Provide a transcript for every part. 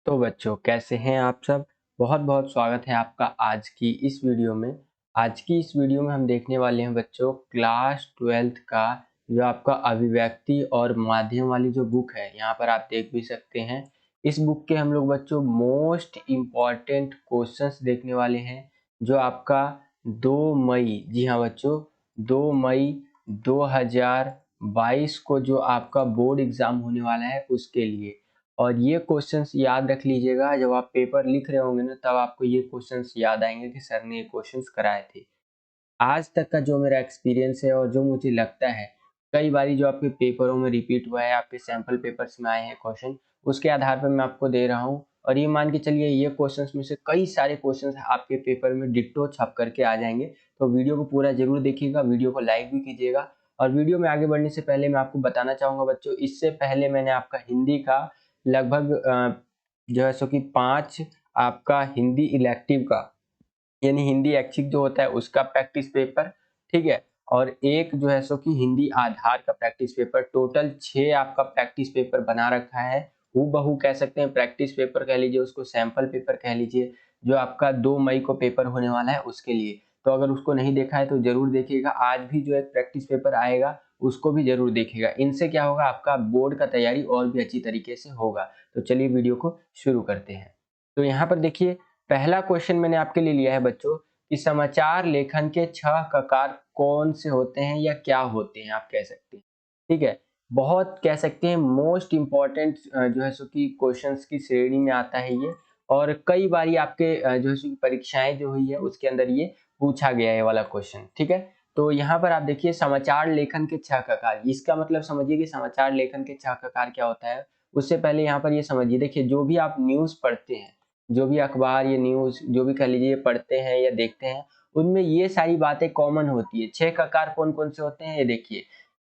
तो बच्चों कैसे हैं आप सब। बहुत बहुत स्वागत है आपका आज की इस वीडियो में। आज की इस वीडियो में हम देखने वाले हैं बच्चों क्लास 12th का जो आपका अभिव्यक्ति और माध्यम वाली जो बुक है, यहाँ पर आप देख भी सकते हैं। इस बुक के हम लोग बच्चों मोस्ट इम्पॉर्टेंट क्वेश्चंस देखने वाले हैं जो आपका 2 मई, जी हाँ बच्चों, 2 मई 2022 को जो आपका बोर्ड एग्जाम होने वाला है उसके लिए। और ये क्वेश्चंस याद रख लीजिएगा, जब आप पेपर लिख रहे होंगे ना तब आपको ये क्वेश्चंस याद आएंगे कि सर ने ये क्वेश्चंस कराए थे। आज तक का जो मेरा एक्सपीरियंस है और जो मुझे लगता है कई बारी जो आपके पेपरों में रिपीट हुआ है, आपके सैंपल पेपर्स में आए हैं क्वेश्चन, उसके आधार पर मैं आपको दे रहा हूँ। और ये मान के चलिए ये क्वेश्चंस में से कई सारे क्वेश्चंस आपके पेपर में डिट्टो छप करके आ जाएंगे। तो वीडियो को पूरा जरूर देखिएगा, वीडियो को लाइक भी कीजिएगा। और वीडियो में आगे बढ़ने से पहले मैं आपको बताना चाहूँगा बच्चों, इससे पहले मैंने आपका हिंदी का लगभग जो है सो कि 5 आपका हिंदी इलेक्टिव का, यानी हिंदी ऐच्छिक जो होता है उसका प्रैक्टिस पेपर, ठीक है, और एक जो है सो कि हिंदी आधार का प्रैक्टिस पेपर, टोटल 6 आपका प्रैक्टिस पेपर बना रखा है। हूबहू कह सकते हैं, प्रैक्टिस पेपर कह लीजिए, उसको सैंपल पेपर कह लीजिए, जो आपका 2 मई को पेपर होने वाला है उसके लिए। तो अगर उसको नहीं देखा है तो जरूर देखिएगा। आज भी जो एक प्रैक्टिस पेपर आएगा उसको भी जरूर देखिएगा। इनसे क्या होगा, आपका बोर्ड का तैयारी और भी अच्छी तरीके से होगा। तो चलिए वीडियो को शुरू करते हैं। तो यहाँ पर देखिए, पहला क्वेश्चन मैंने आपके लिए लिया है बच्चों कि समाचार लेखन के 6 ककार कौन से होते हैं या क्या होते हैं, आप कह सकते हैं। ठीक है, बहुत कह सकते हैं मोस्ट इम्पॉर्टेंट जो है सो कि क्वेश्चंस की श्रेणी में आता है ये। और कई बारी आपके जो है सो कि परीक्षाएं जो हुई है उसके अंदर ये पूछा गया है वाला क्वेश्चन। ठीक है, तो यहाँ पर आप देखिए समाचार लेखन के 6 ककार, इसका मतलब समझिए कि समाचार लेखन के 6 ककार क्या होता है। उससे पहले यहाँ पर ये समझिए, देखिए जो भी आप न्यूज़ पढ़ते हैं, जो भी अखबार या न्यूज़ जो भी कह लीजिए पढ़ते हैं या देखते हैं, उनमें ये सारी बातें कॉमन होती है। 6 ककार कौन कौन से होते हैं ये देखिए,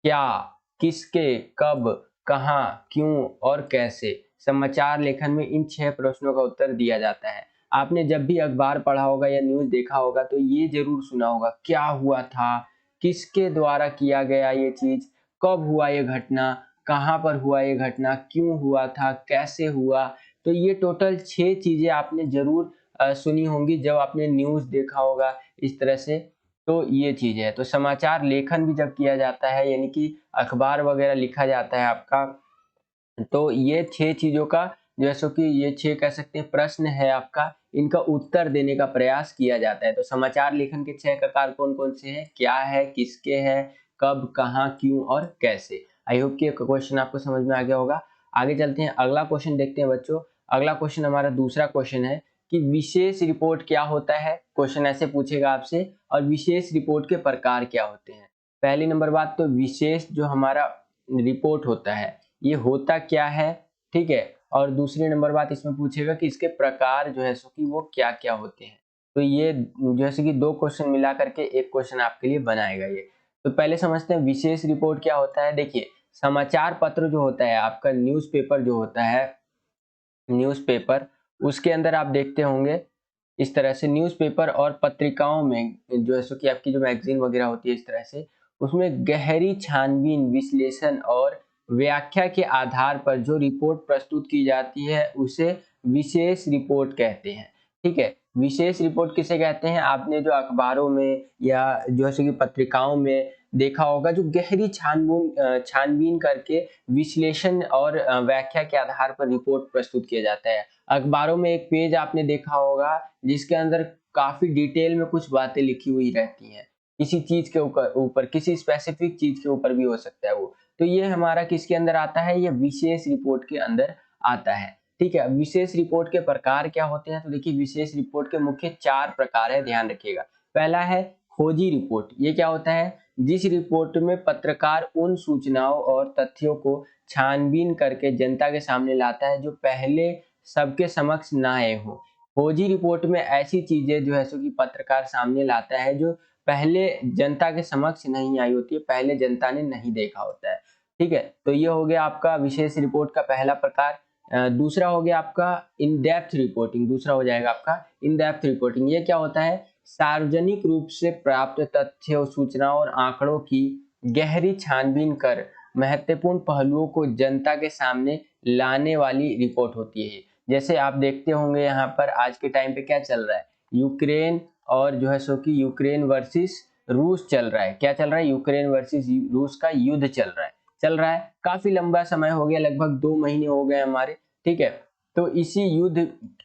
क्या, किसके, कब, कहाँ, क्यों और कैसे। समाचार लेखन में इन 6 प्रश्नों का उत्तर दिया जाता है। आपने जब भी अखबार पढ़ा होगा या न्यूज़ देखा होगा तो ये जरूर सुना होगा, क्या हुआ था, किसके द्वारा किया गया ये चीज, कब हुआ ये घटना, कहाँ पर हुआ ये घटना, क्यों हुआ था, कैसे हुआ। तो ये टोटल 6 चीजें आपने जरूर सुनी होंगी जब आपने न्यूज़ देखा होगा इस तरह से। तो ये चीज है। तो समाचार लेखन भी जब किया जाता है, यानी कि अखबार वगैरह लिखा जाता है आपका, तो ये 6 चीजों का जैसे कि ये 6 कह सकते हैं प्रश्न है आपका, इनका उत्तर देने का प्रयास किया जाता है। तो समाचार लेखन के 6 प्रकार कौन कौन से हैं, क्या है, किसके है, कब, कहाँ, क्यों और कैसे। आई होप कि ये क्वेश्चन आपको समझ में आ गया होगा। आगे चलते हैं, अगला क्वेश्चन देखते हैं बच्चों। अगला क्वेश्चन हमारा दूसरा क्वेश्चन है कि विशेष रिपोर्ट क्या होता है। क्वेश्चन ऐसे पूछेगा आपसे, और विशेष रिपोर्ट के प्रकार क्या होते हैं। पहली नंबर बात, तो विशेष जो हमारा रिपोर्ट होता है ये होता क्या है, ठीक है। और दूसरी नंबर बात इसमें पूछेगा कि इसके प्रकार जो है सो कि वो क्या क्या होते हैं। तो ये जैसे कि 2 क्वेश्चन मिला करके एक क्वेश्चन आपके लिए बनाएगा ये। तो पहले समझते हैं विशेष रिपोर्ट क्या होता है। देखिए, समाचार पत्र जो होता है आपका, न्यूज़पेपर जो होता है, न्यूज़पेपर, उसके अंदर आप देखते होंगे इस तरह से न्यूज़पेपर और पत्रिकाओं में जो है सो कि आपकी जो मैगजीन वगैरह होती है इस तरह से, उसमें गहरी छानबीन, विश्लेषण और व्याख्या के आधार पर जो रिपोर्ट प्रस्तुत की जाती है उसे विशेष रिपोर्ट कहते हैं। ठीक है, विशेष रिपोर्ट किसे कहते हैं, आपने जो अखबारों में या जो है सो कि पत्रिकाओं में देखा होगा, जो गहरी छानबीन करके विश्लेषण और व्याख्या के आधार पर रिपोर्ट प्रस्तुत किया जाता है। अखबारों में एक पेज आपने देखा होगा जिसके अंदर काफी डिटेल में कुछ बातें लिखी हुई रहती हैं, किसी चीज के ऊपर किसी स्पेसिफिक चीज के ऊपर भी हो सकता है वो। तो ये हमारा किसके अंदर आता है, ये विशेष रिपोर्ट के अंदर आता है। ठीक है, विशेष रिपोर्ट के प्रकार क्या होते हैं, तो देखिए विशेष रिपोर्ट के मुख्य 4 प्रकार है, ध्यान रखिएगा। पहला है खोजी रिपोर्ट। ये क्या होता है, जिस रिपोर्ट में पत्रकार उन सूचनाओं और तथ्यों को छानबीन करके जनता के सामने लाता है जो पहले सबके समक्ष ना आए हो। खोजी रिपोर्ट में ऐसी चीजें जो है सो कि पत्रकार सामने लाता है जो पहले जनता के समक्ष नहीं आई होती है, पहले जनता ने नहीं देखा होता है। ठीक है, तो ये हो गया आपका विशेष रिपोर्ट का पहला प्रकार। दूसरा हो गया आपका इन डेप्थ रिपोर्टिंग। दूसरा हो जाएगा आपका इन डेप्थ रिपोर्टिंग। ये क्या होता है, सार्वजनिक रूप से प्राप्त तथ्यों, सूचनाओं और आंकड़ों की गहरी छानबीन कर महत्वपूर्ण पहलुओं को जनता के सामने लाने वाली रिपोर्ट होती है। जैसे आप देखते होंगे यहाँ पर आज के टाइम पे क्या चल रहा है, यूक्रेन और जो है सो कि यूक्रेन वर्सेस रूस चल रहा है। क्या चल रहा है? यूक्रेन वर्सेस रूस का युद्ध चल रहा है काफी लंबा समय हो गया, लगभग 2 महीने हो गए हमारे, ठीक है। तो इसी युद्ध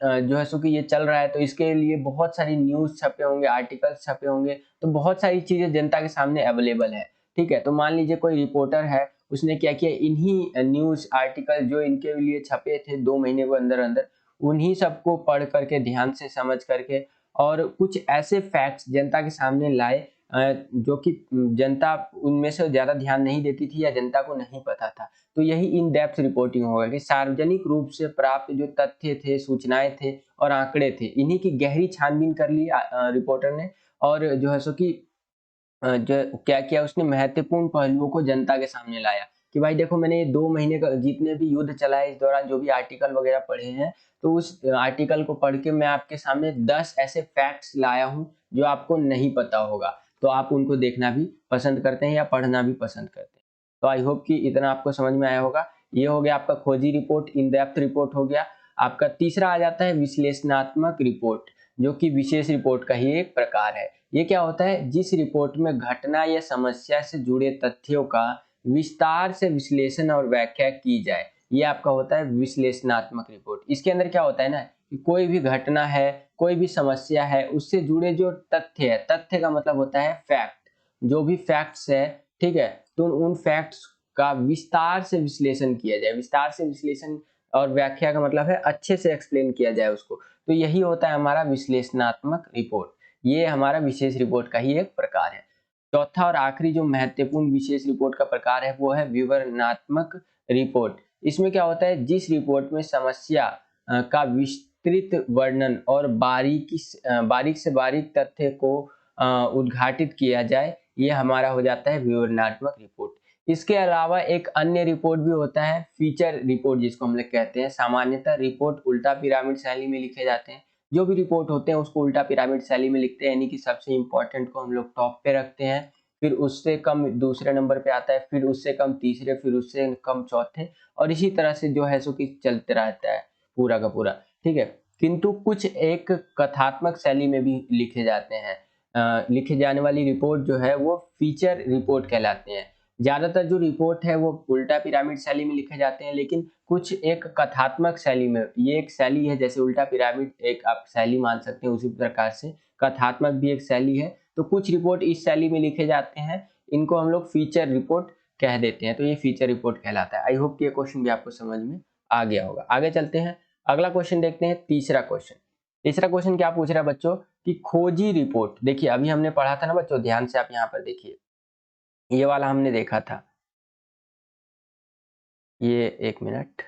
जो है सो कि ये चल रहा है, तो इसके लिए बहुत सारी न्यूज छपे होंगे, आर्टिकल्स छपे होंगे, तो बहुत सारी चीजें जनता के सामने अवेलेबल है, ठीक है। तो मान लीजिए कोई रिपोर्टर है, उसने क्या किया, इन्हीं न्यूज आर्टिकल जो इनके लिए छपे थे 2 महीने के अंदर अंदर, उन्हीं सबको पढ़ करके ध्यान से समझ करके और कुछ ऐसे फैक्ट्स जनता के सामने लाए जो कि जनता उनमें से ज्यादा ध्यान नहीं देती थी या जनता को नहीं पता था। तो यही इन डेप्थ रिपोर्टिंग होगा कि सार्वजनिक रूप से प्राप्त जो तथ्य थे, सूचनाएं थे और आंकड़े थे, इन्हीं की गहरी छानबीन कर ली रिपोर्टर ने, और जो है सो कि जो क्या किया उसने, महत्वपूर्ण पहलुओं को जनता के सामने लाया कि भाई देखो, मैंने ये 2 महीने का जितने भी युद्ध चला है, इस दौरान जो भी आर्टिकल वगैरह पढ़े हैं, तो उस आर्टिकल को पढ़ के मैं आपके सामने 10 ऐसे फैक्ट्स लाया हूं जो आपको नहीं पता होगा। तो आप उनको देखना भी पसंद करते हैं या पढ़ना भी पसंद करते हैं। तो आई होप कि इतना आपको समझ में आया होगा। ये हो गया आपका खोजी रिपोर्ट, इन डेप्थ रिपोर्ट हो गया। आपका तीसरा आ जाता है विश्लेषणात्मक रिपोर्ट, जो कि विशेष रिपोर्ट का ही एक प्रकार है। ये क्या होता है? जिस रिपोर्ट में घटना या समस्या से जुड़े तथ्यों का विस्तार से विश्लेषण और व्याख्या की जाए, ये आपका होता है विश्लेषणात्मक रिपोर्ट। इसके अंदर क्या होता है ना कि कोई भी घटना है, कोई भी समस्या है, उससे जुड़े जो तथ्य है, तथ्य का मतलब होता है फैक्ट, जो भी फैक्ट्स है, ठीक है, तो उन फैक्ट्स का विस्तार से विश्लेषण किया जाए। विस्तार से विश्लेषण और व्याख्या का मतलब है अच्छे से एक्सप्लेन किया जाए उसको। तो यही होता है हमारा विश्लेषणात्मक रिपोर्ट। ये हमारा विशेष रिपोर्ट का ही एक प्रकार है। चौथा और आखिरी जो महत्वपूर्ण विशेष रिपोर्ट का प्रकार है वो है विवरणात्मक रिपोर्ट। इसमें क्या होता है? जिस रिपोर्ट में समस्या का विस्तृत वर्णन और बारीक से बारीक तथ्य को उद्घाटित किया जाए, ये हमारा हो जाता है विवरणात्मक रिपोर्ट। इसके अलावा एक अन्य रिपोर्ट भी होता है फीचर रिपोर्ट, जिसको हम लोग कहते हैं। सामान्यतः रिपोर्ट उल्टा पिरामिड शैली में लिखे जाते हैं। जो भी रिपोर्ट होते हैं उसको उल्टा पिरामिड शैली में लिखते हैं, यानी कि सबसे इंपॉर्टेंट को हम लोग टॉप पे रखते हैं, फिर उससे कम दूसरे नंबर पे आता है, फिर उससे कम तीसरे, फिर उससे कम चौथे, और इसी तरह से जो है सो कि चलते रहता है पूरा का पूरा, ठीक है। किंतु कुछ एक कथात्मक शैली में भी लिखे जाते हैं। लिखे जाने वाली रिपोर्ट जो है वो फीचर रिपोर्ट कहलाते हैं। ज्यादातर जो रिपोर्ट है वो उल्टा पिरामिड शैली में लिखे जाते हैं, लेकिन कुछ एक कथात्मक शैली में, ये एक शैली है, जैसे उल्टा पिरामिड एक आप शैली मान सकते हैं, उसी प्रकार से कथात्मक भी एक शैली है। तो कुछ रिपोर्ट इस शैली में लिखे जाते हैं, इनको हम लोग फीचर रिपोर्ट कह देते हैं। तो ये फीचर रिपोर्ट कहलाता है। आई होप कि ये क्वेश्चन भी आपको समझ में आ गया होगा। आगे चलते हैं, अगला क्वेश्चन देखते हैं, तीसरा क्वेश्चन। तीसरा क्वेश्चन क्या पूछ रहा है बच्चों कि खोजी रिपोर्ट। देखिए अभी हमने पढ़ा था ना बच्चों, ध्यान से आप यहाँ पर देखिए, ये वाला हमने देखा था, ये एक मिनट,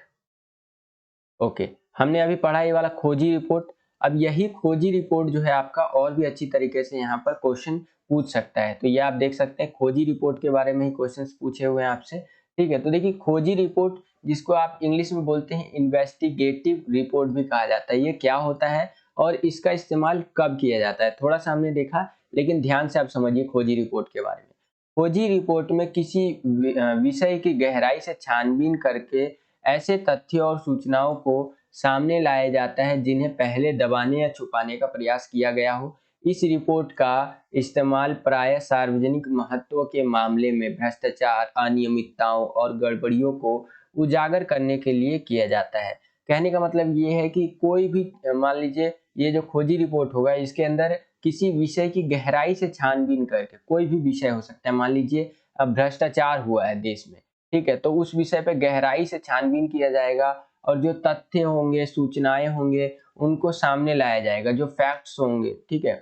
ओके, हमने अभी पढ़ा ये वाला खोजी रिपोर्ट। अब यही खोजी रिपोर्ट जो है आपका और भी अच्छी तरीके से यहाँ पर क्वेश्चन पूछ सकता है। तो ये आप देख सकते हैं, खोजी रिपोर्ट के बारे में ही क्वेश्चंस पूछे हुए हैं आपसे, ठीक है। तो देखिए खोजी रिपोर्ट, जिसको आप इंग्लिश में बोलते हैं इन्वेस्टिगेटिव रिपोर्ट भी कहा जाता है, ये क्या होता है और इसका इस्तेमाल कब किया जाता है, थोड़ा सा हमने देखा, लेकिन ध्यान से आप समझिए खोजी रिपोर्ट के बारे में। खोजी रिपोर्ट में किसी विषय की गहराई से छानबीन करके ऐसे तथ्यों और सूचनाओं को सामने लाया जाता है जिन्हें पहले दबाने या छुपाने का प्रयास किया गया हो। इस रिपोर्ट का इस्तेमाल प्रायः सार्वजनिक महत्व के मामले में भ्रष्टाचार, अनियमितताओं और गड़बड़ियों को उजागर करने के लिए किया जाता है। कहने का मतलब ये है कि कोई भी मान लीजिए ये जो खोजी रिपोर्ट होगा, इसके अंदर किसी विषय की गहराई से छानबीन करके, कोई भी विषय हो सकता है, मान लीजिए अब भ्रष्टाचार हुआ है देश में, ठीक है, तो उस विषय पे गहराई से छानबीन किया जाएगा और जो तथ्य होंगे, सूचनाएं होंगे, उनको सामने लाया जाएगा, जो फैक्ट्स होंगे, ठीक है,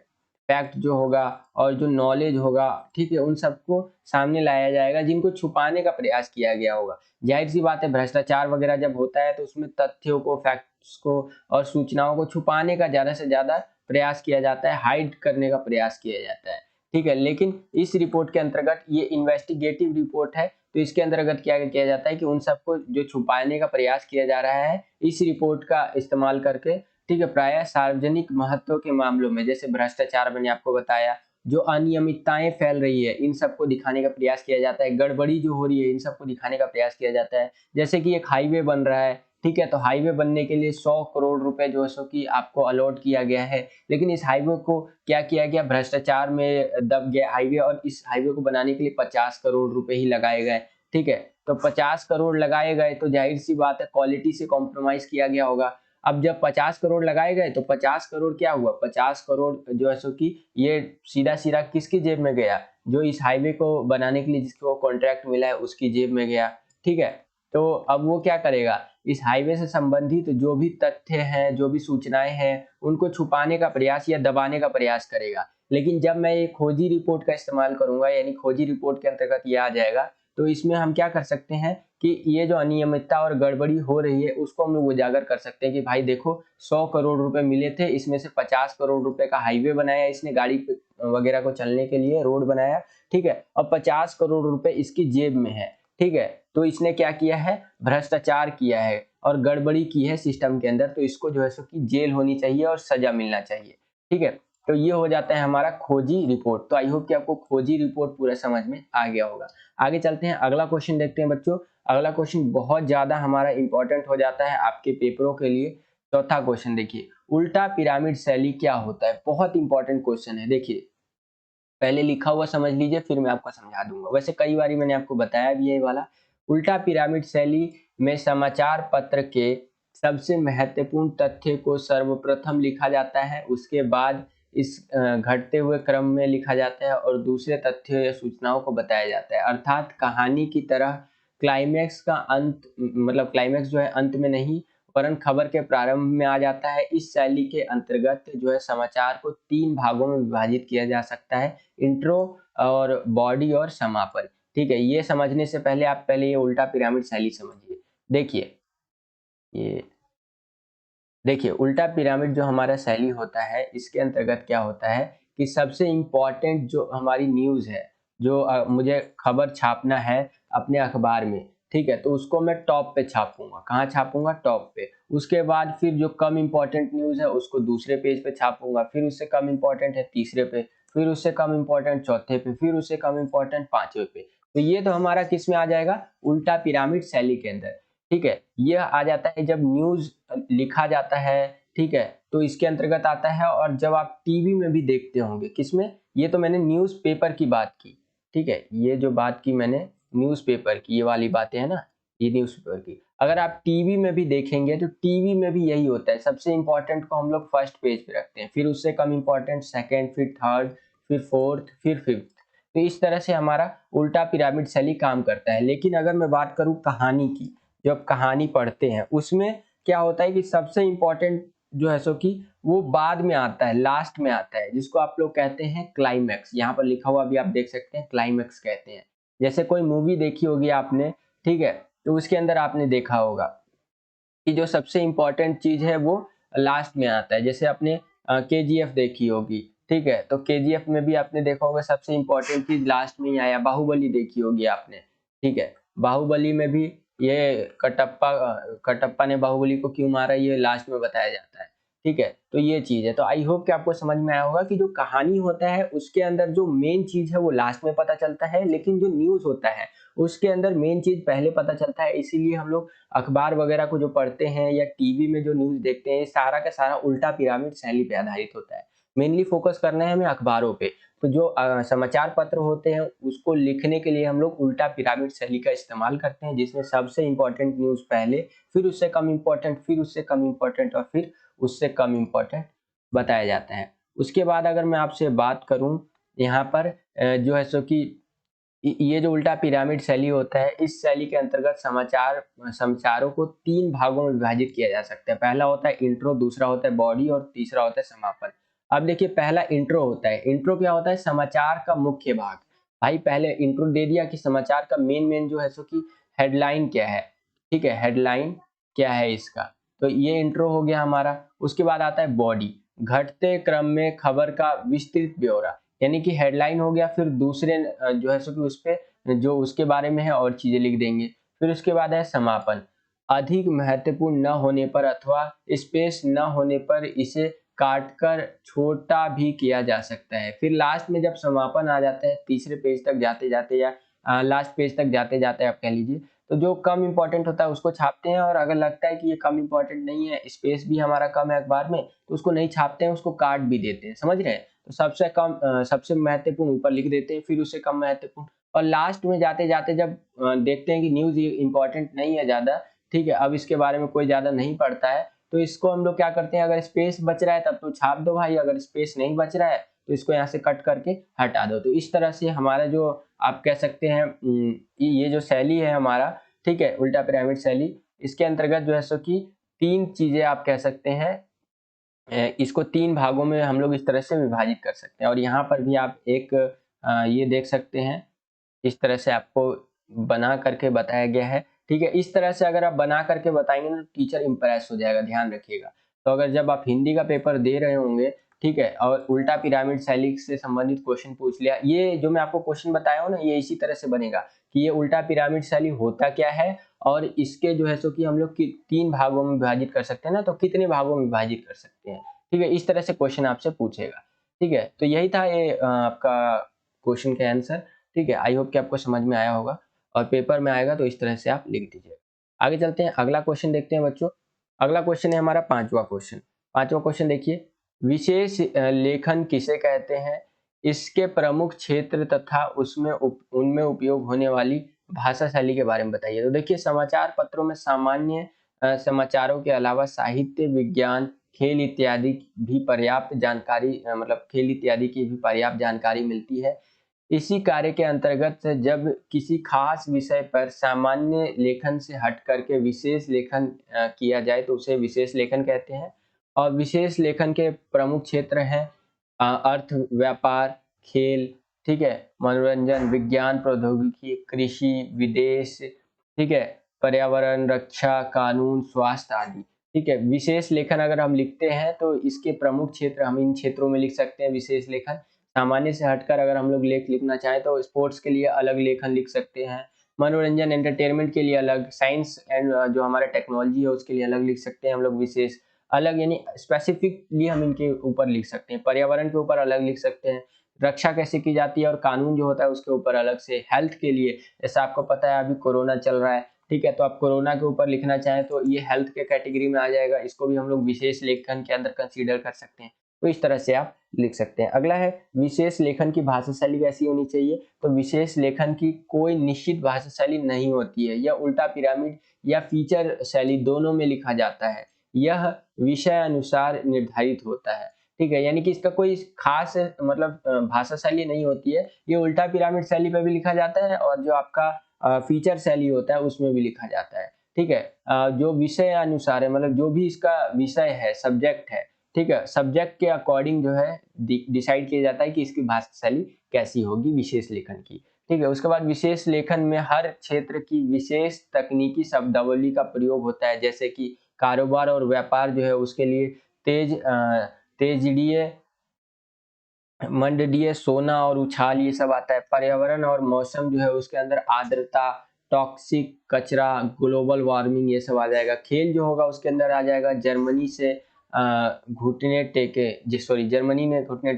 फैक्ट जो होगा और जो नॉलेज होगा, ठीक है, उन सबको सामने लाया जाएगा जिनको छुपाने का प्रयास किया गया होगा। जाहिर सी बात है, भ्रष्टाचार वगैरह जब होता है तो उसमें तथ्यों को, फैक्ट्स को और सूचनाओं को छुपाने का ज्यादा से ज्यादा प्रयास किया जाता है, हाइड करने का प्रयास किया जाता है, ठीक है। लेकिन इस रिपोर्ट के अंतर्गत, ये इन्वेस्टिगेटिव रिपोर्ट है, तो इसके अंतर्गत क्या किया जाता है कि उन सबको जो छुपाने का प्रयास किया जा रहा है इस रिपोर्ट का इस्तेमाल करके, ठीक है, प्रायः सार्वजनिक महत्व के मामलों में, जैसे भ्रष्टाचार मैंने आपको बताया, जो अनियमितताएं फैल रही है इन सबको दिखाने का प्रयास किया जाता है, गड़बड़ी जो हो रही है इन सबको दिखाने का प्रयास किया जाता है। जैसे कि एक हाईवे बन रहा है, ठीक है। तो हाईवे बनने के लिए 100 करोड़ रुपए जो है सो कि आपको अलॉट किया गया है, लेकिन इस हाईवे को क्या किया गया, भ्रष्टाचार में दब गया हाईवे, और इस हाईवे को बनाने के लिए 50 करोड़ रुपए ही लगाए गए, ठीक है। तो 50 करोड़ लगाए गए तो जाहिर सी बात है क्वालिटी से कॉम्प्रोमाइज किया गया होगा। अब जब 50 करोड़ लगाए गए तो 50 करोड़ क्या हुआ, 50 करोड़ जो है सो कि ये सीधा सीधा किसकी जेब में गया, जो इस हाईवे को बनाने के लिए जिसको कॉन्ट्रैक्ट मिला है उसकी जेब में गया, ठीक है। तो अब वो क्या करेगा, इस हाईवे से संबंधित जो भी तथ्य हैं, जो भी सूचनाएं हैं, उनको छुपाने का प्रयास या दबाने का प्रयास करेगा। लेकिन जब मैं ये खोजी रिपोर्ट का इस्तेमाल करूंगा, यानी खोजी रिपोर्ट के अंतर्गत ये आ जाएगा, तो इसमें हम क्या कर सकते हैं कि ये जो अनियमितता और गड़बड़ी हो रही है उसको हम लोग उजागर कर सकते हैं कि भाई देखो 100 करोड़ रुपए मिले थे, इसमें से 50 करोड़ रुपए का हाईवे बनाया, इसने गाड़ी वगैरह को चलने के लिए रोड बनाया, ठीक है, और 50 करोड़ रुपए इसकी जेब में है, ठीक है। तो इसने क्या किया है, भ्रष्टाचार किया है और गड़बड़ी की है सिस्टम के अंदर, तो इसको जो है सो कि जेल होनी चाहिए और सजा मिलना चाहिए, ठीक है। तो ये हो जाता है हमारा खोजी रिपोर्ट। तो आई होप कि आपको खोजी रिपोर्ट पूरा समझ में आ गया होगा। आगे चलते हैं, अगला क्वेश्चन देखते हैं बच्चों। अगला क्वेश्चन बहुत ज्यादा हमारा इंपॉर्टेंट हो जाता है आपके पेपरों के लिए। चौथा क्वेश्चन देखिए, उल्टा पिरामिड शैली क्या होता है। बहुत इंपॉर्टेंट क्वेश्चन है। देखिए पहले लिखा हुआ समझ लीजिए, फिर मैं आपको समझा दूंगा। वैसे कई बार मैंने आपको बताया भी है ये वाला। उल्टा पिरामिड शैली में समाचार पत्र के सबसे महत्वपूर्ण तथ्य को सर्वप्रथम लिखा जाता है, उसके बाद इस घटते हुए क्रम में लिखा जाता है और दूसरे तथ्यों या सूचनाओं को बताया जाता है। अर्थात कहानी की तरह क्लाइमैक्स का अंत, मतलब क्लाइमैक्स जो है अंत में नहीं वरन खबर के प्रारंभ में आ जाता है। इस शैली के अंतर्गत जो है समाचार को 3 भागों में विभाजित किया जा सकता है, इंट्रो और बॉडी और समापन, ठीक है। ये समझने से पहले आप पहले ये उल्टा पिरामिड शैली समझिए। देखिए ये देखिए उल्टा पिरामिड जो हमारा शैली होता है, इसके अंतर्गत क्या होता है कि सबसे इम्पोर्टेंट जो हमारी न्यूज़ है, जो मुझे खबर छापना है अपने अखबार में, ठीक है, तो उसको मैं टॉप पे छापूंगा। कहाँ छापूंगा, टॉप पे। उसके बाद फिर जो कम इम्पोर्टेंट न्यूज़ है उसको दूसरे पेज पे छापूंगा, फिर उससे कम इम्पोर्टेंट है तीसरे पे, फिर उससे कम इम्पोर्टेंट चौथे पे, फिर उससे कम इम्पोर्टेंट पांचवें पे। तो ये तो हमारा किस में आ जाएगा, उल्टा पिरामिड शैली के अंदर, ठीक है। ये आ जाता है जब न्यूज़ लिखा जाता है, ठीक है, तो इसके अंतर्गत आता है। और जब आप टीवी में भी देखते होंगे, किसमें, ये तो मैंने न्यूज़पेपर की बात की, ठीक है, ये जो बात की मैंने न्यूज़पेपर की, ये वाली बातें है ना, ये न्यूज़पेपर की। अगर आप टीवी में भी देखेंगे तो टीवी में भी यही होता है, सबसे इंपॉर्टेंट को हम लोग फर्स्ट पेज पे रखते हैं, फिर उससे कम इंपॉर्टेंट सेकंड, फिर थर्ड, फिर फोर्थ, फिर फिफ्थ। तो इस तरह से हमारा उल्टा पिरामिड शैली काम करता है। लेकिन अगर मैं बात करूं कहानी की, जब कहानी पढ़ते हैं उसमें क्या होता है कि सबसे इंपॉर्टेंट जो है सो कि वो बाद में आता है, लास्ट में आता है, जिसको आप लोग कहते हैं क्लाइमैक्स। यहाँ पर लिखा हुआ भी आप देख सकते हैं, क्लाइमैक्स कहते हैं। जैसे कोई मूवी देखी होगी आपने, ठीक है, तो उसके अंदर आपने देखा होगा कि जो सबसे इम्पोर्टेंट चीज है वो लास्ट में आता है। जैसे आपने केजीएफ देखी होगी, ठीक है, तो केजीएफ में भी आपने देखा होगा सबसे इम्पोर्टेंट चीज लास्ट में ही आया। बाहुबली देखी होगी आपने, ठीक है, बाहुबली में भी ये कटप्पा ने बाहुबली को क्यों मारा ये लास्ट में बताया जाता है, ठीक है। तो ये चीज है। तो आई होप कि आपको समझ में आया होगा कि जो कहानी होता है उसके अंदर जो मेन चीज है वो लास्ट में पता चलता है, लेकिन जो न्यूज होता है उसके अंदर मेन चीज पहले पता चलता है। इसीलिए हम लोग अखबार वगैरह को जो पढ़ते हैं या टीवी में जो न्यूज देखते हैं, सारा का सारा उल्टा पिरामिड शैली पे आधारित होता है। मेनली फोकस करना है हमें अखबारों पे। तो जो समाचार पत्र होते हैं उसको लिखने के लिए हम लोग उल्टा पिरामिड शैली का इस्तेमाल करते हैं, जिसमें सबसे इंपॉर्टेंट न्यूज पहले, फिर उससे कम इंपॉर्टेंट, फिर उससे कम इंपॉर्टेंट और फिर उससे कम इंपॉर्टेंट बताया जाता है। उसके बाद अगर मैं आपसे बात करूं यहाँ पर जो है सो कि ये जो उल्टा पिरामिड शैली होता है, इस शैली के अंतर्गत समाचारों को 3 भागों में विभाजित किया जा सकता है। पहला होता है इंट्रो, दूसरा होता है बॉडी और तीसरा होता है समापन। अब देखिए पहला इंट्रो होता है। इंट्रो क्या होता है, समाचार का मुख्य भाग। भाई पहले इंट्रो दे दिया कि समाचार का मेन जो है सो कि हेडलाइन क्या है, ठीक है, हेडलाइन क्या है इसका, तो ये इंट्रो हो गया हमारा। उसके बाद आता है बॉडी, घटते क्रम में खबर का विस्तृत ब्यौरा, यानी कि हेडलाइन हो गया, फिर दूसरे जो है सो कि उस पे जो उसके बारे में है और चीजें लिख देंगे। फिर उसके बाद है समापन, अधिक महत्वपूर्ण न होने पर अथवा स्पेस न होने पर इसे काटकर छोटा भी किया जा सकता है। फिर लास्ट में जब समापन आ जाता है, तीसरे पेज तक जाते जाते या लास्ट पेज तक जाते जाते आप कह लीजिए, तो जो कम इंपॉर्टेंट होता है उसको छापते हैं, और अगर लगता है कि ये कम इंपॉर्टेंट नहीं है, स्पेस भी हमारा कम है अखबार में, तो उसको नहीं छापते हैं, उसको काट भी देते हैं, समझ रहे हैं। तो सबसे कम सबसे महत्वपूर्ण ऊपर लिख देते हैं, फिर उससे कम महत्वपूर्ण, और लास्ट में जाते जाते जब देखते हैं कि न्यूज ये इंपॉर्टेंट नहीं है ज्यादा, ठीक है, अब इसके बारे में कोई ज्यादा नहीं पढ़ता है, तो इसको हम लोग क्या करते हैं, अगर स्पेस बच रहा है तब तो छाप दो भाई, अगर स्पेस नहीं बच रहा है तो इसको यहाँ से कट करके हटा दो। तो इस तरह से हमारा जो आप कह सकते हैं ये जो शैली है हमारा, ठीक है, उल्टा पिरामिड शैली, इसके अंतर्गत जो है सो कि 3 चीजें आप कह सकते हैं, इसको 3 भागों में हम लोग इस तरह से विभाजित कर सकते हैं। और यहाँ पर भी आप एक ये देख सकते हैं, इस तरह से आपको बना करके बताया गया है, ठीक है। इस तरह से अगर आप बना करके बताएंगे ना, टीचर इंप्रेस हो जाएगा, ध्यान रखिएगा। तो अगर जब आप हिंदी का पेपर दे रहे होंगे, ठीक है, और उल्टा पिरामिड शैली से संबंधित क्वेश्चन पूछ लिया, ये जो मैं आपको क्वेश्चन बताया हूँ ना, ये इसी तरह से बनेगा कि ये उल्टा पिरामिड शैली होता क्या है, और इसके जो है सो कि हम लोग 3 भागों में विभाजित कर सकते हैं ना, तो कितने भागों में विभाजित कर सकते हैं, ठीक है, इस तरह से क्वेश्चन आपसे पूछेगा, ठीक है। तो यही था ये आपका क्वेश्चन का आंसर, ठीक है। आई होप कि आपको समझ में आया होगा, और पेपर में आएगा तो इस तरह से आप लिख दीजिए। आगे चलते हैं, अगला क्वेश्चन देखते हैं बच्चों। अगला क्वेश्चन है हमारा 5वां क्वेश्चन। 5वां क्वेश्चन देखिए, विशेष लेखन किसे कहते हैं, इसके प्रमुख क्षेत्र तथा उनमें उपयोग होने वाली भाषा शैली के बारे में बताइए। तो देखिए, समाचार पत्रों में सामान्य समाचारों के अलावा साहित्य, विज्ञान, खेल इत्यादि भी पर्याप्त जानकारी मतलब खेल इत्यादि की भी पर्याप्त जानकारी मिलती है। इसी कार्य के अंतर्गत जब किसी खास विषय पर सामान्य लेखन से हट करके विशेष लेखन किया जाए तो उसे विशेष लेखन कहते हैं। और विशेष लेखन के प्रमुख क्षेत्र हैं अर्थ, व्यापार, खेल, ठीक है, मनोरंजन, विज्ञान, प्रौद्योगिकी, कृषि, विदेश, ठीक है, पर्यावरण, रक्षा, कानून, स्वास्थ्य आदि, ठीक है। विशेष लेखन अगर हम लिखते हैं तो इसके प्रमुख क्षेत्र हम इन क्षेत्रों में लिख सकते हैं विशेष लेखन। सामान्य से हटकर अगर हम लोग लेख लिखना चाहें तो स्पोर्ट्स के लिए अलग लेखन लिख सकते हैं, मनोरंजन एंटरटेनमेंट के लिए अलग, साइंस एंड जो हमारा टेक्नोलॉजी है उसके लिए अलग लिख सकते हैं हम लोग विशेष, अलग यानी स्पेसिफिकली हम इनके ऊपर लिख सकते हैं, पर्यावरण के ऊपर अलग लिख सकते हैं, रक्षा कैसे की जाती है और कानून जो होता है उसके ऊपर अलग से, हेल्थ के लिए जैसे आपको पता है अभी कोरोना चल रहा है, ठीक है, तो आप कोरोना के ऊपर लिखना चाहें तो ये हेल्थ के कैटेगरी में आ जाएगा, इसको भी हम लोग विशेष लेखन के अंदर कंसीडर कर सकते हैं। तो इस तरह से आप लिख सकते हैं। अगला है विशेष लेखन की भाषा शैली कैसी होनी चाहिए, तो विशेष लेखन की कोई निश्चित भाषा शैली नहीं होती है, यह उल्टा पिरामिड या फीचर शैली दोनों में लिखा जाता है, यह विषय अनुसार निर्धारित होता है, ठीक है, यानी कि इसका कोई खास मतलब भाषा शैली नहीं होती है, ये उल्टा पिरामिड शैली पे भी लिखा जाता है और जो आपका फीचर शैली होता है उसमें भी लिखा जाता है, ठीक है। जो विषय अनुसार है मतलब जो भी इसका विषय है, सब्जेक्ट है, ठीक है, सब्जेक्ट के अकॉर्डिंग जो है डिसाइड किया जाता है कि इसकी भाषा शैली कैसी होगी विशेष लेखन की, ठीक है। उसके बाद विशेष लेखन में हर क्षेत्र की विशेष तकनीकी शब्दावली का प्रयोग होता है, जैसे कि कारोबार और व्यापार जो है उसके लिए तेजड़ीय, मंडडीय, सोना और उछाल ये सब आता है। पर्यावरण और मौसम जो है उसके अंदर आर्द्रता, टॉक्सिक, कचरा, ग्लोबल वार्मिंग ये सब आ जाएगा। खेल जो होगा उसके अंदर आ जाएगा जर्मनी से घुटने टेके, सॉरी जर्मनी ने घुटने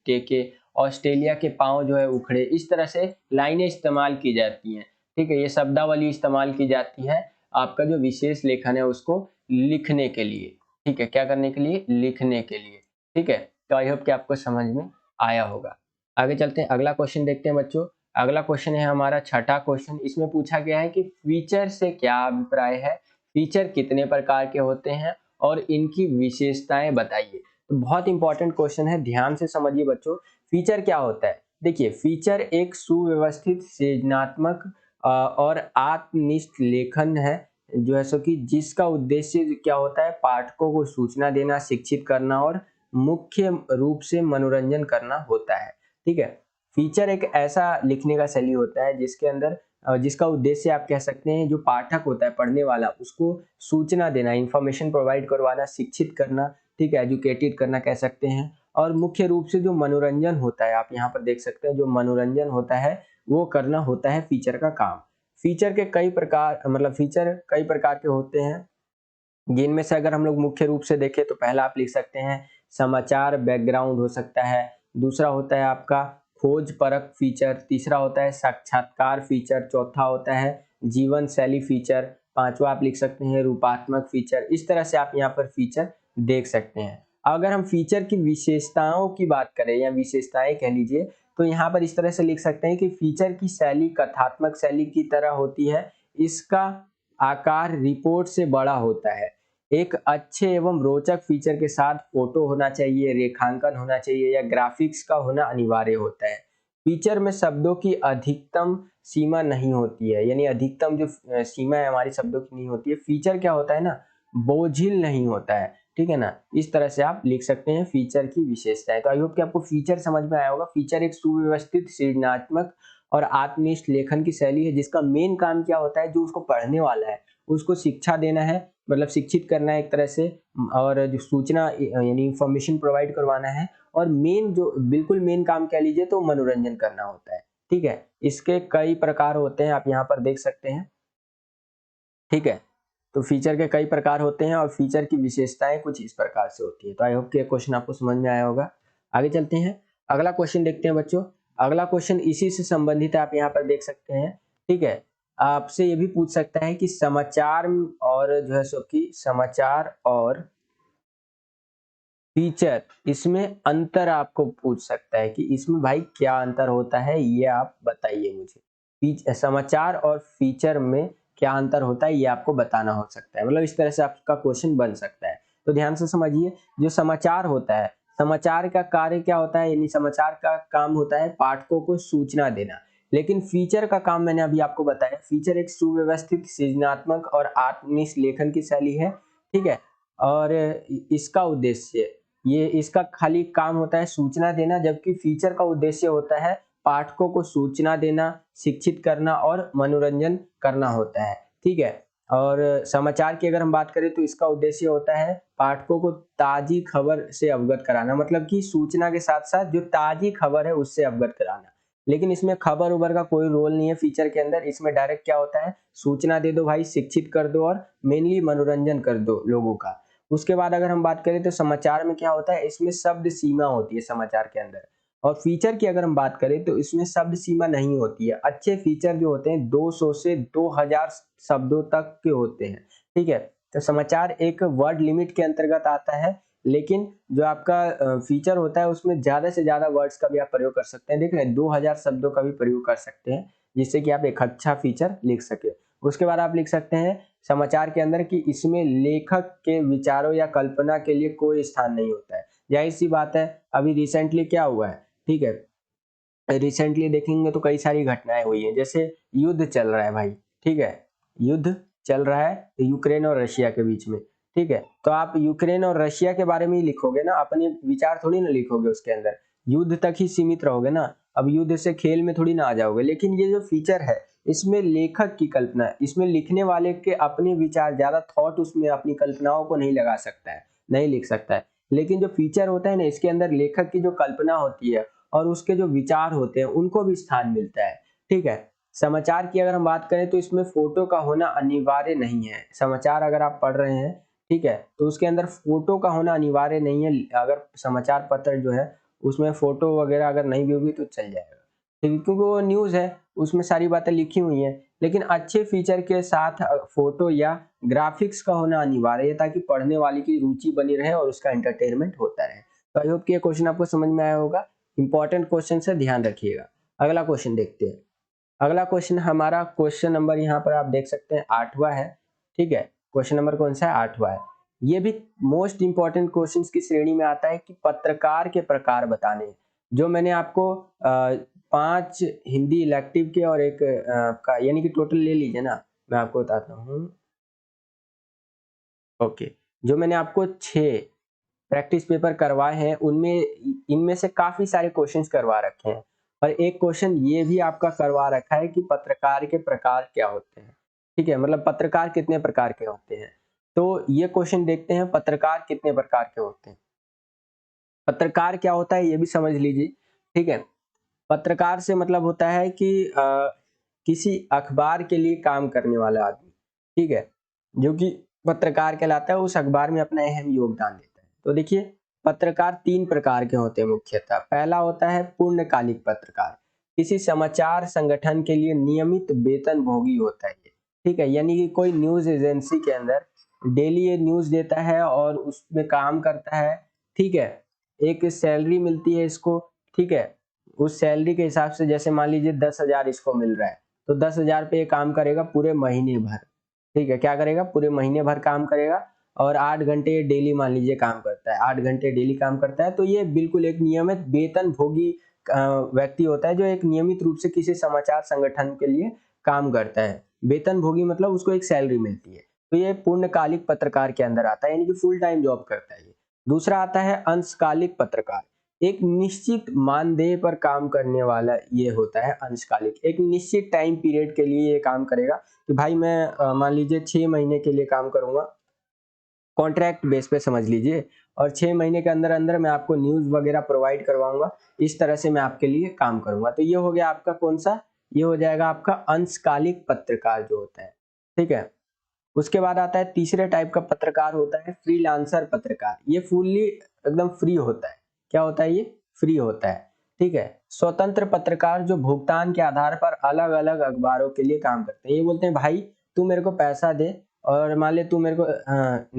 टेके, ऑस्ट्रेलिया के पांव जो है उखड़े, इस तरह से लाइनें इस्तेमाल की जाती हैं, ठीक है, ये शब्दावली इस्तेमाल की जाती है आपका जो विशेष लेखन है उसको लिखने के लिए, ठीक है, क्या करने के लिए, लिखने के लिए, ठीक है। तो आई होप कि आपको समझ में आया होगा। आगे चलते हैं, अगला क्वेश्चन देखते हैं बच्चों। अगला क्वेश्चन है हमारा 6ठा क्वेश्चन। इसमें पूछा गया है कि फीचर से क्या अभिप्राय है, फीचर कितने प्रकार के होते हैं और इनकी विशेषताएं बताइए। तो बहुत इंपॉर्टेंट क्वेश्चन है, ध्यान से समझिए बच्चों। फीचर क्या होता है, देखिए फीचर एक सुव्यवस्थित, सृजनात्मक और आत्मनिष्ठ लेखन है जो है सो कि जिसका उद्देश्य क्या होता है, पाठकों को सूचना देना, शिक्षित करना और मुख्य रूप से मनोरंजन करना होता है, ठीक है। फीचर एक ऐसा लिखने का शैली होता है जिसके अंदर जिसका उद्देश्य आप कह सकते हैं जो पाठक होता है, पढ़ने वाला, उसको सूचना देना, इंफॉर्मेशन प्रोवाइड करवाना, शिक्षित करना, ठीक है, एजुकेटेड करना कह सकते हैं, और मुख्य रूप से जो मनोरंजन होता है, आप यहाँ पर देख सकते हैं जो मनोरंजन होता है वो करना होता है फीचर का काम। फीचर के कई प्रकार मतलब फीचर कई प्रकार के होते हैं, जिनमें से अगर हम लोग मुख्य रूप से देखें तो पहला आप लिख सकते हैं समाचार बैकग्राउंड हो सकता है, दूसरा होता है आपका खोज परख फीचर, तीसरा होता है साक्षात्कार फीचर, चौथा होता है जीवन शैली फीचर, पांचवा आप लिख सकते हैं रूपात्मक फीचर। इस तरह से आप यहाँ पर फीचर देख सकते हैं। अगर हम फीचर की विशेषताओं की बात करें या विशेषताएं कह लीजिए, तो यहाँ पर इस तरह से लिख सकते हैं कि फीचर की शैली कथात्मक शैली की तरह होती है, इसका आकार रिपोर्ट से बड़ा होता है, एक अच्छे एवं रोचक फीचर के साथ फोटो होना चाहिए, रेखांकन होना चाहिए या ग्राफिक्स का होना अनिवार्य होता है। फीचर में शब्दों की अधिकतम सीमा नहीं होती है, यानी अधिकतम जो सीमा है हमारी शब्दों की नहीं होती है। फीचर क्या होता है ना, बोझिल नहीं होता है, ठीक है ना। इस तरह से आप लिख सकते हैं फीचर की विशेषताएं। तो आई होप कि आपको फीचर समझ में आया होगा। फीचर एक सुव्यवस्थित, सृजनात्मक और आत्मनिष्ठ लेखन की शैली है, जिसका मेन काम क्या होता है, जो उसको पढ़ने वाला है उसको शिक्षा देना है, मतलब शिक्षित करना है एक तरह से, और जो सूचना यानी इंफॉर्मेशन प्रोवाइड करवाना है, और मेन जो बिल्कुल मेन काम कह लीजिए तो मनोरंजन करना होता है, ठीक है। इसके कई प्रकार होते हैं, आप यहाँ पर देख सकते हैं, ठीक है। तो फीचर के कई प्रकार होते हैं और फीचर की विशेषताएं कुछ इस प्रकार से होती है। तो आई होप कि ये क्वेश्चन आपको समझ में आया होगा। आगे चलते हैं, अगला क्वेश्चन देखते हैं बच्चों। अगला क्वेश्चन इसी से संबंधित है, आप यहाँ पर देख सकते हैं, ठीक है। आपसे ये भी पूछ सकता है कि समाचार और जो है सो कि समाचार और फीचर, इसमें अंतर आपको पूछ सकता है कि इसमें भाई क्या अंतर होता है, ये आप बताइए मुझे। समाचार और फीचर में क्या अंतर होता है ये आपको बताना हो सकता है, मतलब इस तरह से आपका क्वेश्चन बन सकता है। तो ध्यान से समझिए, जो समाचार होता है, समाचार का कार्य क्या होता है, यानी समाचार का काम होता है पाठकों को सूचना देना। लेकिन फीचर का काम मैंने अभी आपको बताया, फीचर एक सुव्यवस्थित, सृजनात्मक और आत्मनिष्ठ लेखन की शैली है, ठीक है। और इसका उद्देश्य, ये इसका खाली काम होता है सूचना देना, जबकि फीचर का उद्देश्य होता है पाठकों को सूचना देना, शिक्षित करना और मनोरंजन करना होता है, ठीक है। और समाचार की अगर हम बात करें तो इसका उद्देश्य होता है पाठकों को ताजी खबर से अवगत कराना, मतलब कि सूचना के साथ साथ जो ताजी खबर है उससे अवगत कराना। लेकिन इसमें खबर उबर का कोई रोल नहीं है फीचर के अंदर, इसमें डायरेक्ट क्या होता है, सूचना दे दो भाई, शिक्षित कर दो और मेनली मनोरंजन कर दो लोगों का। उसके बाद अगर हम बात करें तो समाचार में क्या होता है, इसमें शब्द सीमा होती है समाचार के अंदर। और फीचर की अगर हम बात करें तो इसमें शब्द सीमा नहीं होती है। अच्छे फीचर जो होते हैं 200 से 2000 शब्दों तक के होते हैं, ठीक है। तो समाचार एक वर्ड लिमिट के अंतर्गत आता है, लेकिन जो आपका फीचर होता है उसमें ज्यादा से ज्यादा वर्ड्स का भी आप प्रयोग कर सकते हैं। देख रहे हैं, 2000 शब्दों का भी प्रयोग कर सकते हैं, जिससे कि आप एक अच्छा फीचर लिख सके। उसके बाद आप लिख सकते हैं समाचार के अंदर कि इसमें लेखक के विचारों या कल्पना के लिए कोई स्थान नहीं होता है। जाहिर सी बात है, अभी रिसेंटली क्या हुआ है, ठीक है, रिसेंटली देखेंगे तो कई सारी घटनाएं हुई हैं, जैसे युद्ध चल रहा है भाई, ठीक है, युद्ध चल रहा है यूक्रेन और रशिया के बीच में, ठीक है। तो आप यूक्रेन और रशिया के बारे में ही लिखोगे ना, अपने विचार थोड़ी ना लिखोगे उसके अंदर, युद्ध तक ही सीमित रहोगे ना, अब युद्ध से खेल में थोड़ी ना आ जाओगे। लेकिन ये जो फीचर है इसमें लेखक की कल्पना, इसमें लिखने वाले के अपने विचार, ज्यादा थॉट उसमें अपनी कल्पनाओं को नहीं लगा सकता है, नहीं लिख सकता है। लेकिन जो फीचर होता है ना, इसके अंदर लेखक की जो कल्पना होती है और उसके जो विचार होते हैं उनको भी स्थान मिलता है, ठीक है। समाचार की अगर हम बात करें तो इसमें फोटो का होना अनिवार्य नहीं है। समाचार अगर आप पढ़ रहे हैं, ठीक है, तो उसके अंदर फोटो का होना अनिवार्य नहीं है। अगर समाचार पत्र जो है उसमें फोटो वगैरह अगर नहीं भी होगी तो चल जाएगा, ठीक है, क्योंकि वो न्यूज़ है, उसमें सारी बातें लिखी हुई हैं। लेकिन अच्छे फीचर के साथ फोटो या ग्राफिक्स का होना अनिवार्य है, ताकि पढ़ने वाले की रुचि बनी रहे और उसका एंटरटेनमेंट होता रहे। तो आई होप कि ये क्वेश्चन आपको समझ में आया होगा। इंपॉर्टेंट क्वेश्चन है, ध्यान रखिएगा। अगला क्वेश्चन देखते हैं। अगला क्वेश्चन हमारा क्वेश्चन नंबर यहाँ पर आप देख सकते हैं 8वां है, ठीक है। क्वेश्चन नंबर कौन सा है, 8वां है। ये भी मोस्ट इंपॉर्टेंट क्वेश्चंस की श्रेणी में आता है कि पत्रकार के प्रकार बताने। जो मैंने आपको 5 हिंदी इलेक्टिव के और एक का, यानी कि टोटल ले लीजिए ना, मैं आपको बताता हूँ। ओके, जो मैंने आपको 6 प्रैक्टिस पेपर करवाए हैं उनमें इनमें से काफी सारे क्वेश्चंस करवा रखे हैं, और एक क्वेश्चन ये भी आपका करवा रखा है कि पत्रकार के प्रकार क्या होते हैं, ठीक है, मतलब पत्रकार कितने प्रकार के होते हैं। तो ये क्वेश्चन देखते हैं, पत्रकार कितने प्रकार के होते हैं। पत्रकार क्या होता है ये भी समझ लीजिए, ठीक है। पत्रकार से मतलब होता है कि किसी अखबार के लिए काम करने वाला आदमी, ठीक है, जो कि पत्रकार कहलाता है, उस अखबार में अपना अहम योगदान देता है। तो देखिए, पत्रकार 3 प्रकार के होते हैं मुख्यतः। पहला होता है पूर्णकालिक पत्रकार, किसी समाचार संगठन के लिए नियमित वेतनभोगी होता है ये, ठीक है, यानी कि कोई न्यूज एजेंसी के अंदर डेली ये न्यूज देता है और उसमें काम करता है। ठीक है, एक सैलरी मिलती है इसको। ठीक है, उस सैलरी के हिसाब से जैसे मान लीजिए 10,000 इसको मिल रहा है, तो 10,000 पे ये काम करेगा पूरे महीने भर। ठीक है, क्या करेगा, पूरे महीने भर काम करेगा और 8 घंटे डेली मान लीजिए काम करता है, 8 घंटे डेली काम करता है। तो ये बिल्कुल एक नियमित वेतन भोगी व्यक्ति होता है जो एक नियमित रूप से किसी समाचार संगठन के लिए काम करता है। वेतन भोगी मतलब उसको एक सैलरी मिलती है। तो ये पूर्णकालिक पत्रकार के अंदर आता है, यानी कि फुल टाइम जॉब करता है ये। दूसरा आता है अंशकालिक पत्रकार। एक निश्चित मानदेय पर काम करने वाला ये होता है अंशकालिक। एक निश्चित टाइम पीरियड के लिए ये काम करेगा कि भाई मैं मान लीजिए 6 महीने के लिए काम करूंगा, कॉन्ट्रैक्ट बेस पे समझ लीजिए, और 6 महीने के अंदर अंदर मैं आपको न्यूज वगैरह प्रोवाइड करवाऊंगा, इस तरह से मैं आपके लिए काम करूंगा। तो ये हो गया आपका कौन सा, ये हो जाएगा आपका अंशकालिक पत्रकार जो होता है। ठीक है, उसके बाद आता है तीसरे टाइप का पत्रकार होता है फ्रीलांसर पत्रकार। ये फुल्ली एकदम फ्री होता है। क्या होता है, ये फ्री होता है। ठीक है, स्वतंत्र पत्रकार जो भुगतान के आधार पर अलग अलग अखबारों के लिए काम करते हैं। ये बोलते हैं भाई तू मेरे को पैसा दे, और मान ले तू मेरे को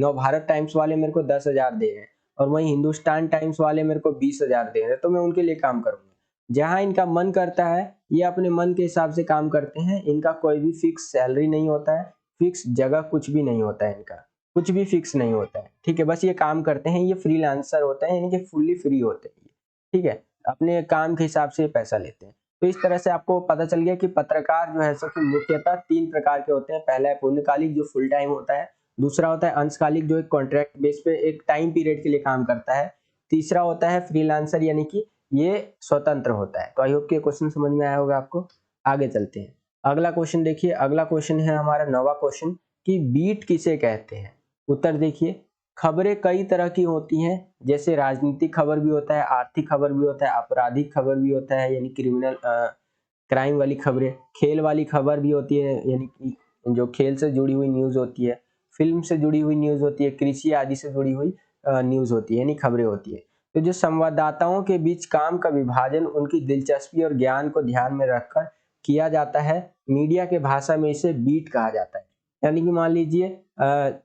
नवभारत टाइम्स वाले मेरे को 10,000 दे रहे हैं और वहीं हिंदुस्तान टाइम्स वाले मेरे को 20,000 दे रहे हैं, तो मैं उनके लिए काम करूंगा। जहां इनका मन करता है ये अपने मन के हिसाब से काम करते हैं। इनका कोई भी फिक्स सैलरी नहीं होता है, फिक्स जगह कुछ भी नहीं होता है, इनका कुछ भी फिक्स नहीं होता है। ठीक है, बस ये काम करते हैं, ये फ्रीलांसर होते हैं, यानी कि फुल्ली फ्री होते हैं। ठीक है, अपने काम के हिसाब से पैसा लेते हैं। तो इस तरह से आपको पता चल गया कि पत्रकार जो है सो कि मुख्यतः 3 प्रकार के होते हैं। पहला है पूर्णकालिक जो फुल टाइम होता है, दूसरा होता है अंशकालिक जो एक कॉन्ट्रैक्ट बेस पे एक टाइम पीरियड के लिए काम करता है, तीसरा होता है फ्रीलांसर यानी कि ये स्वतंत्र होता है। तो आई होप कि क्वेश्चन समझ में आया होगा आपको। आगे चलते हैं, अगला क्वेश्चन देखिए। अगला क्वेश्चन है हमारा 9वां क्वेश्चन कि बीट किसे कहते हैं। उत्तर देखिए, खबरें कई तरह की होती हैं, जैसे राजनीतिक खबर भी होता है, आर्थिक खबर भी होता है, आपराधिक खबर भी होता है यानी क्रिमिनल क्राइम वाली खबरें, खेल वाली खबर भी होती है यानी कि जो खेल से जुड़ी हुई न्यूज होती है, फिल्म से जुड़ी हुई न्यूज होती है, कृषि आदि से जुड़ी हुई न्यूज होती है यानी खबरें होती है। तो जो संवाददाताओं के बीच काम का विभाजन उनकी दिलचस्पी और ज्ञान को ध्यान में रखकर किया जाता है, मीडिया के भाषा में इसे बीट कहा जाता है। यानी कि मान लीजिए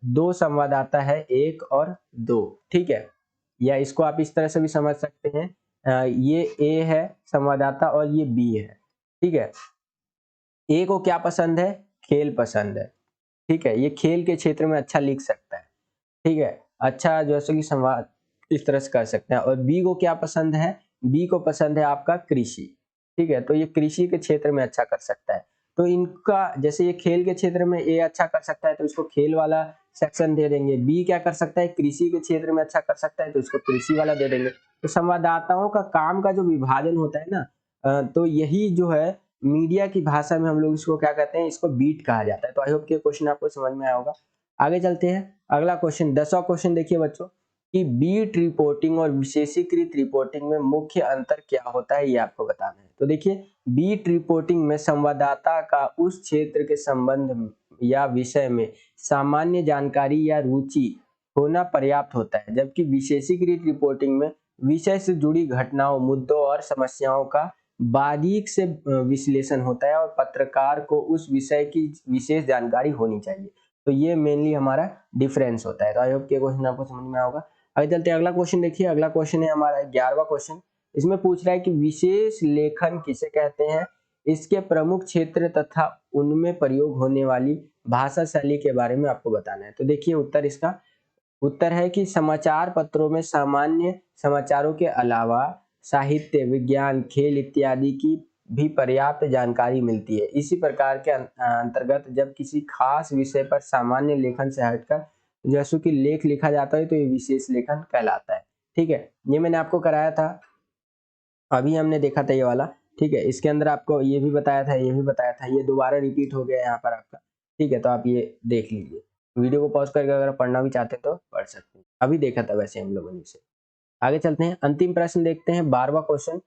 2 संवाददाता है, 1 और 2। ठीक है, या इसको आप इस तरह से भी समझ सकते हैं, ये ए है संवाददाता और ये बी है। ठीक है, ए को क्या पसंद है, खेल पसंद है। ठीक है, ये खेल के क्षेत्र में अच्छा लिख सकता है। ठीक है, अच्छा जैसे कि संवाद इस तरह से कर सकते हैं। और बी को क्या पसंद है, बी को पसंद है आपका कृषि। ठीक है, तो ये कृषि के क्षेत्र में अच्छा कर सकता है। तो इनका जैसे ये खेल के क्षेत्र में ए अच्छा कर सकता है तो इसको खेल वाला सेक्शन दे देंगे, बी क्या कर सकता है कृषि के क्षेत्र में अच्छा कर सकता है तो इसको कृषि वाला दे देंगे। तो संवाददाताओं का काम का जो विभाजन होता है ना, तो यही जो है मीडिया की भाषा में हम लोग इसको क्या कहते हैं, इसको बीट कहा जाता है। तो आई होप कि क्वेश्चन आपको समझ में आया होगा। आगे चलते हैं, अगला क्वेश्चन 10वां क्वेश्चन देखिए बच्चों कि बीट रिपोर्टिंग और विशेषीकृत रिपोर्टिंग में मुख्य अंतर क्या होता है, ये आपको बताना है। तो देखिए, बीट रिपोर्टिंग में संवाददाता का उस क्षेत्र के संबंध या विषय में सामान्य जानकारी या रुचि होना पर्याप्त होता है, जबकि विशेषीकृत रिपोर्टिंग में विषय से जुड़ी घटनाओं, मुद्दों और समस्याओं का बारीक से विश्लेषण होता है और पत्रकार को उस विषय की विशेष जानकारी होनी चाहिए। तो ये मेनली हमारा डिफरेंस होता है। तो आई होप कि क्वेश्चन आपको समझ में आएगा। आगे चलते हैं, अगला क्वेश्चन देखिए। अगला क्वेश्चन है हमारा 11वां क्वेश्चन। इसमें पूछ रहा है कि विशेष लेखन किसे कहते हैं, इसके प्रमुख क्षेत्र तथा उनमें प्रयोग होने वाली भाषा शैली के बारे में आपको बताना है। तो देखिए उत्तर इसका उत्तर है कि समाचार पत्रों में सामान्य समाचारों के अलावा साहित्य, विज्ञान, खेल इत्यादि की भी पर्याप्त जानकारी मिलती है। इसी प्रकार के अंतर्गत जब किसी खास विषय पर सामान्य लेखन से हटकर जैसे कि लेख लिखा जाता है तो ये विशेष लेखन कहलाता है। ठीक है, ये मैंने आपको कराया था, अभी हमने देखा था ये वाला। ठीक है, इसके अंदर आपको ये भी बताया था, ये भी बताया था, ये दोबारा रिपीट हो गया यहाँ पर आपका। ठीक है, तो आप ये देख लीजिए, वीडियो को पॉज करके अगर पढ़ना भी चाहते तो पढ़ सकते हैं, अभी देखा था वैसे हम लोगों ने इसे। आगे चलते हैं, अंतिम प्रश्न देखते हैं 12वां क्वेश्चन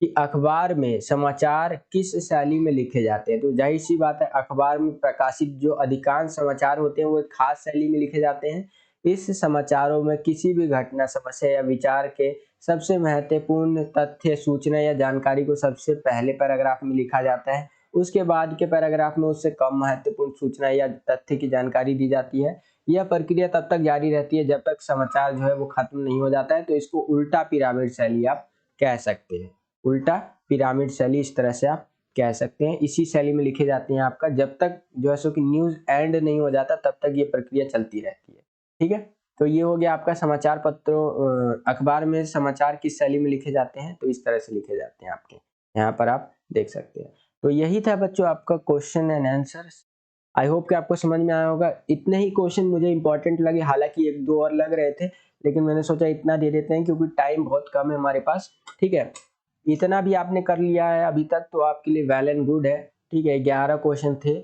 कि अखबार में समाचार किस शैली में लिखे जाते हैं। तो जाहिर सी बात है, अखबार में प्रकाशित जो अधिकांश समाचार होते हैं वो एक खास शैली में लिखे जाते हैं। इस समाचारों में किसी भी घटना, समस्या या विचार के सबसे महत्वपूर्ण तथ्य, सूचना या जानकारी को सबसे पहले पैराग्राफ में लिखा जाता है। उसके बाद के पैराग्राफ में उससे कम महत्वपूर्ण सूचना या तथ्य की जानकारी दी जाती है। यह प्रक्रिया तब तक जारी रहती है जब तक समाचार जो है वो खत्म नहीं हो जाता है। तो इसको उल्टा पिरामिड शैली आप कह सकते हैं। उल्टा पिरामिड शैली इस तरह से आप कह सकते हैं। इसी शैली में लिखे जाते हैं आपका, जब तक जो है सो कि न्यूज एंड नहीं हो जाता तब तक ये प्रक्रिया चलती रहती है। ठीक है, तो ये हो गया आपका समाचार पत्रों, अखबार में समाचार किस शैली में लिखे जाते हैं, तो इस तरह से लिखे जाते हैं आपके, यहाँ पर आप देख सकते हैं। तो यही था बच्चों आपका question and answer. I hope कि आपको समझ में आया होगा। इतने ही क्वेश्चन मुझे इंपॉर्टेंट लगे, हालांकि एक दो और लग रहे थे, लेकिन मैंने सोचा इतना दे देते हैं क्योंकि टाइम बहुत कम है हमारे पास। ठीक है, इतना भी आपने कर लिया है अभी तक तो आपके लिए वेल एंड गुड है। ठीक है, 11 क्वेश्चन थे।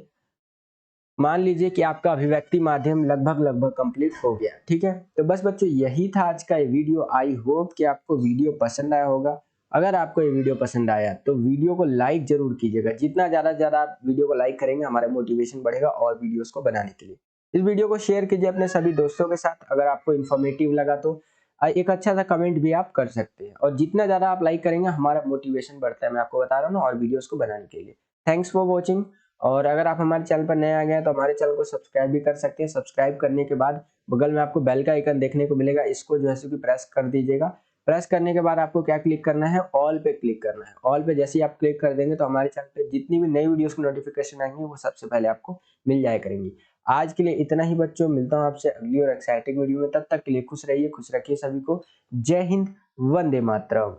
मान लीजिए कि आपका अभिव्यक्ति माध्यम लगभग कंप्लीट हो गया। ठीक है, तो बस बच्चों यही था आज का ये वीडियो। आई होप कि आपको वीडियो पसंद आया होगा। अगर आपको ये वीडियो पसंद आया तो वीडियो को लाइक जरूर कीजिएगा। जितना ज्यादा से ज्यादा आप वीडियो को लाइक करेंगे हमारा मोटिवेशन बढ़ेगा और वीडियोस को बनाने के लिए। इस वीडियो को शेयर कीजिए अपने सभी दोस्तों के साथ। अगर आपको इन्फॉर्मेटिव लगा तो एक अच्छा सा कमेंट भी आप कर सकते हैं। और जितना ज्यादा आप लाइक करेंगे हमारा मोटिवेशन बढ़ता है, मैं आपको बता रहा हूँ ना, और वीडियोस को बनाने के लिए। Thanks for watching. और अगर आप हमारे चैनल पर नए आ गए हैं तो हमारे चैनल को सब्सक्राइब भी कर सकते हैं। सब्सक्राइब करने के बाद बगल में आपको बेल का आइकन देखने को मिलेगा, इसको जो है सो कि प्रेस कर दीजिएगा। प्रेस करने के बाद आपको क्या क्लिक करना है, ऑल पे क्लिक करना है। ऑल पे जैसे ही आप क्लिक कर देंगे तो हमारे चैनल पे जितनी भी नई वीडियोस की नोटिफिकेशन आएंगी वो सबसे पहले आपको मिल जाया करेंगी। आज के लिए इतना ही बच्चों, मिलता हूँ आपसे अगली और एक्साइटिंग वीडियो में। तब तक के लिए खुश रहिए, खुश रखिए सभी को। जय हिंद, वंदे मातरम।